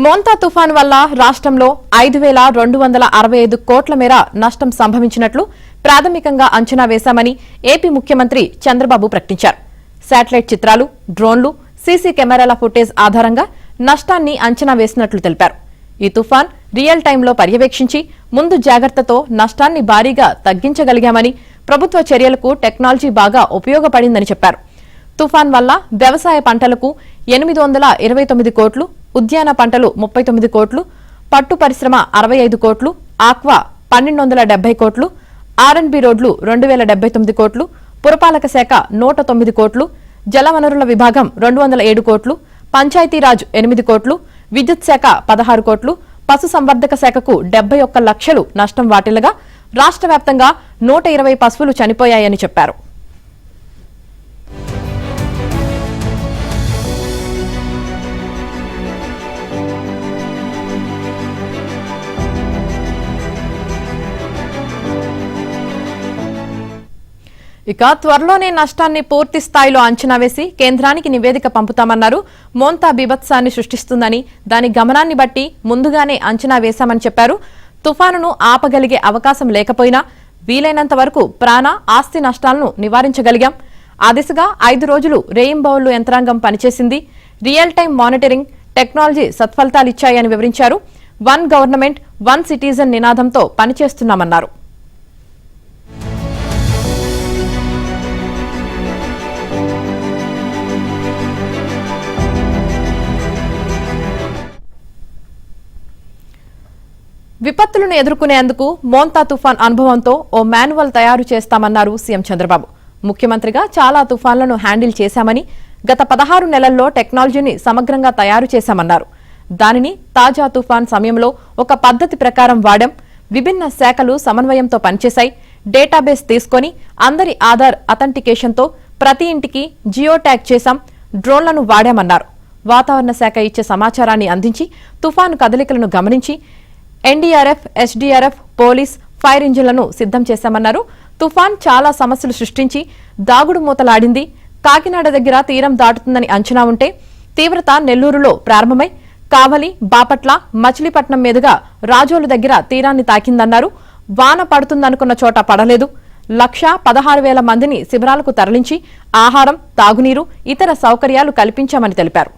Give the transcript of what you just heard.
మోంతా తుఫాను వల్ల రాష్ట్రంలో 5,265 కోట్ల మేర నష్టం సంభవించినట్లు ప్రాథమికంగా అంచనా వేశామని ఏపీ ముఖ్యమంత్రి చంద్రబాబు ప్రకటించారు. శాటిలైట్ చిత్రాలు, డ్రోన్లు, సీసీ కెమెరాల ఫుటేజ్ ఆధారంగా నష్టాన్ని అంచనా వేసినట్లు తెలిపారు. ఈ తుఫాన్ రియల్ టైంలో పర్యవేక్షించి ముందు జాగ్రత్తతో నష్టాన్ని భారీగా తగ్గించగలిగామని, ప్రభుత్వ చర్యలకు టెక్నాలజీ బాగా ఉపయోగపడిందని చెప్పారు. తుఫాన్ వల్ల వ్యవసాయ పంటలకు 829 కోట్లు, ఉద్యాన పంటలు 39 కోట్లు, పట్టు పరిశ్రమ 65 కోట్లు, ఆక్వా 1270 కోట్లు, ఆర్ఎండ్బి రోడ్లు 2079 కోట్లు, పురపాలక శాఖ 109 కోట్లు, జలవనరుల విభాగం 207 కోట్లు, పంచాయతీరాజ్ 8 కోట్లు, విద్యుత్ శాఖ 16 కోట్లు, పశుసంవర్ధక శాఖకు 71 లక్షలు నష్టం వాటిల్లగా రాష్ట్ర వ్యాప్తంగా 120 పశువులు చనిపోయాయని చెప్పారు. ఇక త్వరలోనే నష్టాన్ని పూర్తి స్థాయిలో అంచనా వేసి కేంద్రానికి నివేదిక పంపుతామన్నారు. మోంతా బీభత్సాన్ని సృష్టిస్తుందని, దాని గమనాన్ని బట్టి ముందుగానే అంచనా వేశామని చెప్పారు. తుఫానును ఆపగలిగే అవకాశం లేకపోయినా వీలైనంత వరకు ప్రాణ, ఆస్తి నష్టాలను నివారించగలిగాం. ఆ దిశగా 5 రోజులు రేయింబవళ్లు యంత్రాంగం పనిచేసింది. రియల్ టైం మానిటరింగ్ టెక్నాలజీ సత్ఫలితాలిచ్చాయని వివరించారు. 1 గవర్నమెంట్ 1 సిటిజన్ నినాదంతో పనిచేస్తున్నామన్నారు. విపత్తులను ఎదుర్కొనేందుకు మోంతా తుఫాన్ అనుభవంతో ఓ మాన్యువల్ తయారు చేస్తామన్నారు సీఎం చంద్రబాబు. ముఖ్యమంత్రిగా చాలా తుఫాన్లను హ్యాండిల్ చేశామని, గత 16 నెలల్లో టెక్నాలజీని సమగ్రంగా తయారు చేశామన్నారు. దానిని తాజా తుఫాన్ సమయంలో ఒక పద్ధతి ప్రకారం వాడాం. విభిన్న శాఖలు సమన్వయంతో పనిచేశాయి. డేటాబేస్ తీసుకుని అందరి ఆధార్ అథెంటికేషన్తో ప్రతి ఇంటికి జియో ట్యాగ్ చేశాం. డ్రోన్లను వాడామన్నారు. వాతావరణ శాఖ ఇచ్చే సమాచారాన్ని అందించి తుఫాను కదలికలను గమనించి ఎన్డీఆర్ఎఫ్, ఎస్డీఆర్ఎఫ్, పోలీస్, ఫైర్ ఇంజిన్లను సిద్ధం చేశామన్నారు. తుఫాన్ చాలా సమస్యలు సృష్టించి దాగుడు మూతలాడింది. కాకినాడ దగ్గర తీరం దాటుతుందని అంచనా ఉంటే తీవ్రత నెల్లూరులో ప్రారంభమై కావలి, బాపట్ల, మచిలీపట్నం మీదుగా రాజోలు దగ్గర తీరాన్ని తాకిందన్నారు. వాన పడుతుందనుకున్న చోట పడలేదు. 1,16,000 మందిని శిబిరాలకు తరలించి ఆహారం, తాగునీరు, ఇతర సౌకర్యాలు కల్పించామని తెలిపారు.